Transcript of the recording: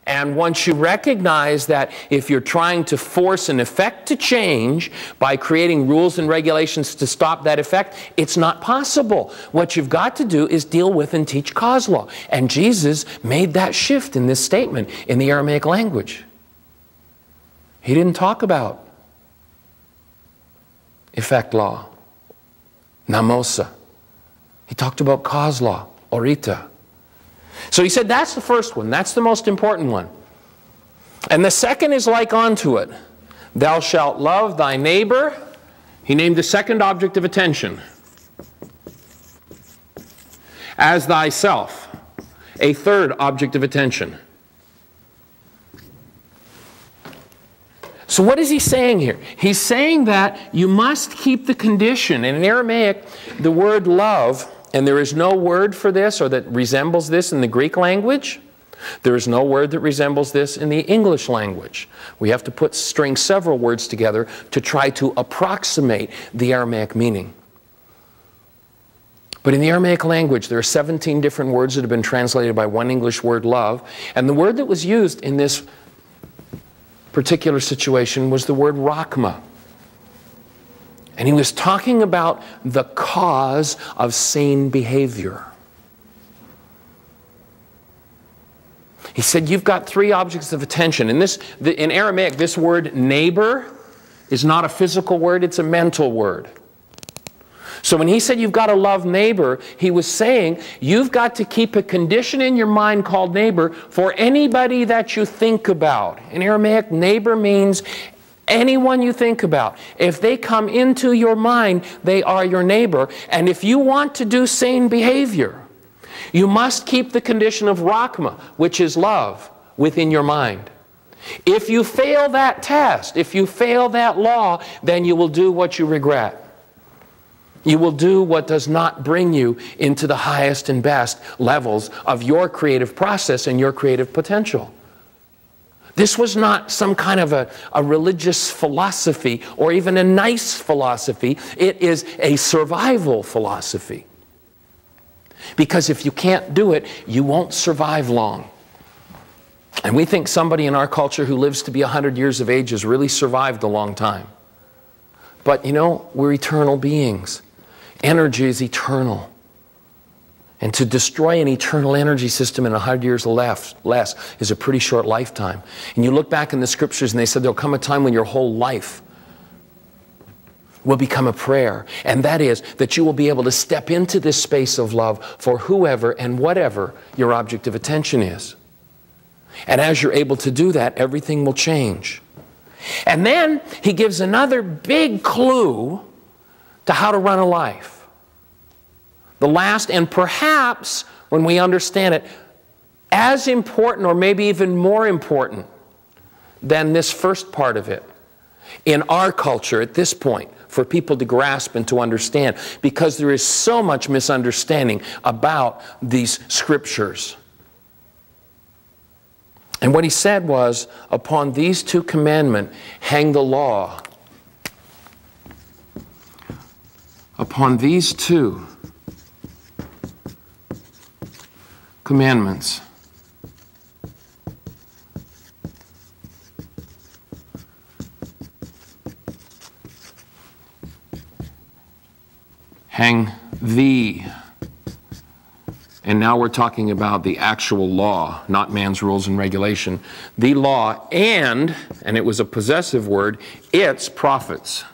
And once you recognize that if you're trying to force an effect to change by creating rules and regulations to stop that effect, it's not possible. What you've got to do is deal with and teach cause law. And Jesus made that shift in this statement in the Aramaic language. He didn't talk about effect law, namosa. He talked about cause law, orita. So he said that's the first one. That's the most important one. And the second is like unto it. Thou shalt love thy neighbor. He named the second object of attention. As thyself. A third object of attention. So what is he saying here? He's saying that you must keep the condition. And in Aramaic, the word love, and there is no word for this or that resembles this in the Greek language. There is no word that resembles this in the English language. We have to string several words together to try to approximate the Aramaic meaning. But in the Aramaic language, there are 17 different words that have been translated by one English word, love. And the word that was used in this particular situation was the word rakma. And he was talking about the cause of sane behavior. He said, you've got three objects of attention. And in Aramaic, this word neighbor is not a physical word, it's a mental word. So when he said you've got to love neighbor, he was saying you've got to keep a condition in your mind called neighbor for anybody that you think about. In Aramaic, neighbor means anyone you think about. If they come into your mind, they are your neighbor. And if you want to do sane behavior, you must keep the condition of rakma, which is love, within your mind. If you fail that test, if you fail that law, then you will do what you regret. You will do what does not bring you into the highest and best levels of your creative process and your creative potential. This was not some kind of a religious philosophy or even a nice philosophy. It is a survival philosophy. Because if you can't do it, you won't survive long. And we think somebody in our culture who lives to be 100 years of age has really survived a long time. But you know, we're eternal beings. Energy is eternal. And to destroy an eternal energy system in 100 years or less is a pretty short lifetime. And you look back in the scriptures and they said there'll come a time when your whole life will become a prayer. And that is that you will be able to step into this space of love for whoever and whatever your object of attention is. And as you're able to do that, everything will change. And then he gives another big clue to how to run a life. The last, and perhaps when we understand it, as important or maybe even more important than this first part of it in our culture at this point for people to grasp and to understand, because there is so much misunderstanding about these scriptures. And what he said was, upon these two commandments hang the law. Upon these two commandments hang the. And now we're talking about the actual law, not man's rules and regulation. The law and it was a possessive word, its prophets.